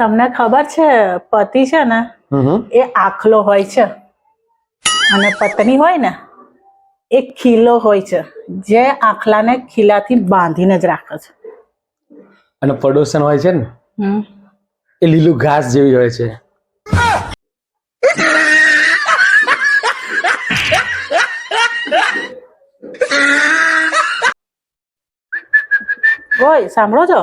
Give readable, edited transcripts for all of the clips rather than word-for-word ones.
તમને ખબર છે પતિ છે ને એ આખલો હોય છે અને પત્ની હોય ને એ ખીલો હોય છે, જે આખલાને ખીલાથી બાંધીને જ રાખે છે. અને પડોશન હોય છે ને હમ. એ લીલું ઘાસ જેવી હોય છે. ઓય સાંભળો છો?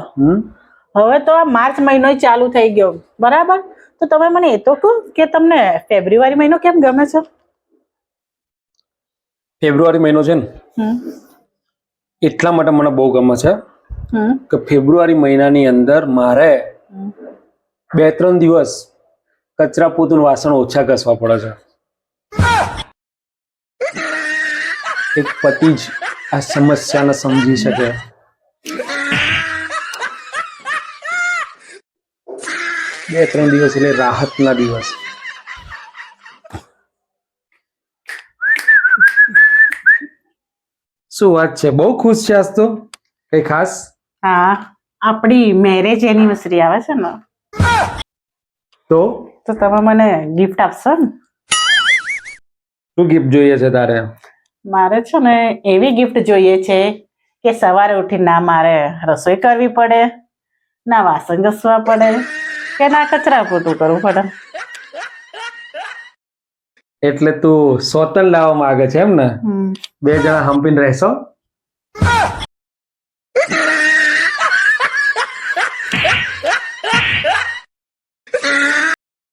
હવે તો આ માર્ચ મહિનો ચાલુ થઈ ગયો, બરાબર? તો તમે મને એ તો કહો કે તમને ફેબ્રુઆરી મહિનો કેમ ગમે છે? ફેબ્રુઆરી મહિનો છે ને એટલા માટે મને બહુ ગમે છે કે ફેબ્રુઆરી મહિનાની અંદર મારે 2-3 દિવસ કચરા પોતું વાસણ ઓછા ઘસવા પડે છે. એક પતિ જ આ સમસ્યાને સમજી શકે. 2-3 દિવસ એટલે રાહતના દિવસ. શું વાત છે, બહુ ખુશ છે આજ તો. કઈ ખાસ? હા, આપણી મેરેજ એનિવર્સરી આવે છે ને, તો તમે મને ગિફ્ટ આપશો ને? શું ગિફ્ટ જોઈએ છે તારે? મારે છે ને એવી ગિફ્ટ જોઈએ છે કે સવારે ઉઠી ના મારે રસોઈ કરવી પડે, ના વાસણ ઘસવા પડે, કે ના કચરા પોતું કરવું પડે. એટલે તું સોતન લાવવા માંગે છે એમ ને? 2 જણા હંપીને રહેશો?